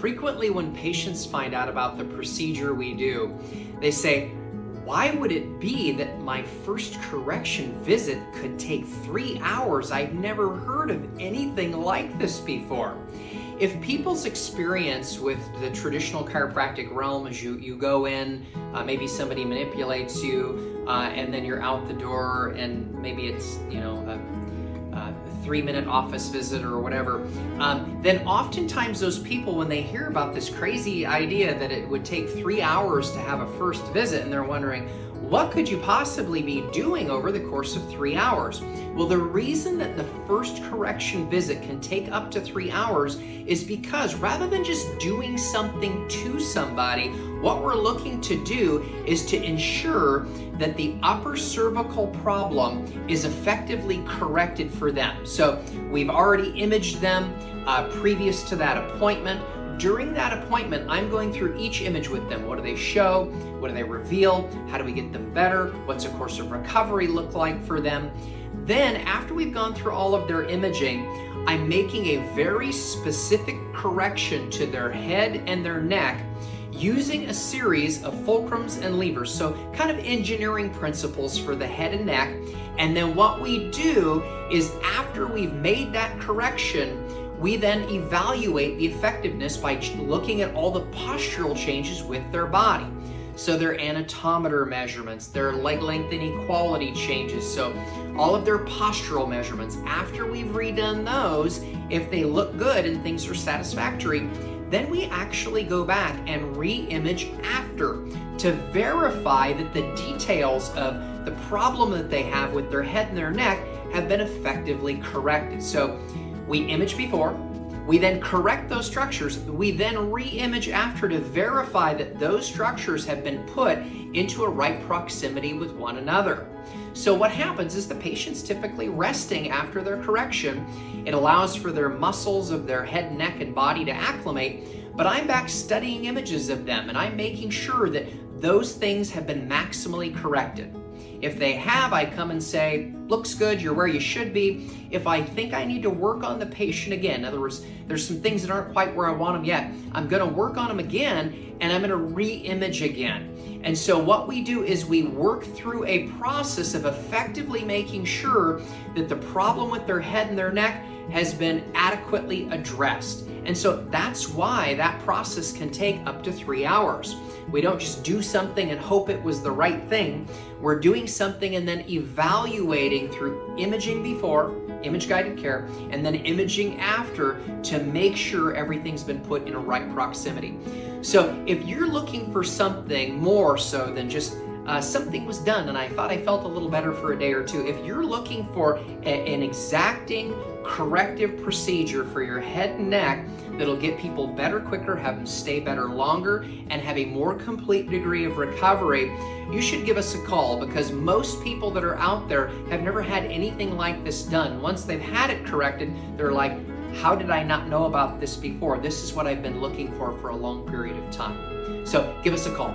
Frequently when patients find out about the procedure we do, they say, why would it be that my first correction visit could take 3 hours? I've never heard of anything like this before. If people's experience with the traditional chiropractic realm is you go in, maybe somebody manipulates you, and then you're out the door, and maybe it's, a 3-minute office visit or whatever, then oftentimes those people, when they hear about this crazy idea that it would take 3 hours to have a first visit, and they're wondering, what could you possibly be doing over the course of 3 hours? Well, the reason that the first correction visit can take up to 3 hours is because rather than just doing something to somebody, what we're looking to do is to ensure that the upper cervical problem is effectively corrected for them. So we've already imaged them previous to that appointment. During that appointment, I'm going through each image with them. What do they show? What do they reveal? How do we get them better? What's a course of recovery look like for them? Then, after we've gone through all of their imaging, I'm making a very specific correction to their head and their neck using a series of fulcrums and levers. So kind of engineering principles for the head and neck. And then what we do is after we've made that correction, we then evaluate the effectiveness by looking at all the postural changes with their body. So their anatometer measurements, their leg length inequality changes, so all of their postural measurements. After we've redone those, if they look good and things are satisfactory, then we actually go back and re-image after to verify that the details of the problem that they have with their head and their neck have been effectively corrected. So we image before, we then correct those structures, we then re-image after to verify that those structures have been put into a right proximity with one another. So what happens is the patient's typically resting after their correction. It allows for their muscles of their head, neck, and body to acclimate, but I'm back studying images of them and I'm making sure that those things have been maximally corrected. If they have, I come and say, looks good, you're where you should be. If I think I need to work on the patient again, in other words, there's some things that aren't quite where I want them yet, I'm gonna work on them again and I'm gonna re-image again. And so what we do is we work through a process of effectively making sure that the problem with their head and their neck has been adequately addressed. And so that's why that process can take up to 3 hours. We don't just do something and hope it was the right thing. We're doing something and then evaluating through imaging before, image-guided care, and then imaging after to make sure everything's been put in a right proximity. So if you're looking for something more so than just something was done and I thought I felt a little better for a day or two, if you're looking for an exacting corrective procedure for your head and neck that'll get people better quicker, have them stay better longer, and have a more complete degree of recovery, you should give us a call, because most people that are out there have never had anything like this done. Once they've had it corrected, they're like, how did I not know about this before? This is what I've been looking for a long period of time. So give us a call.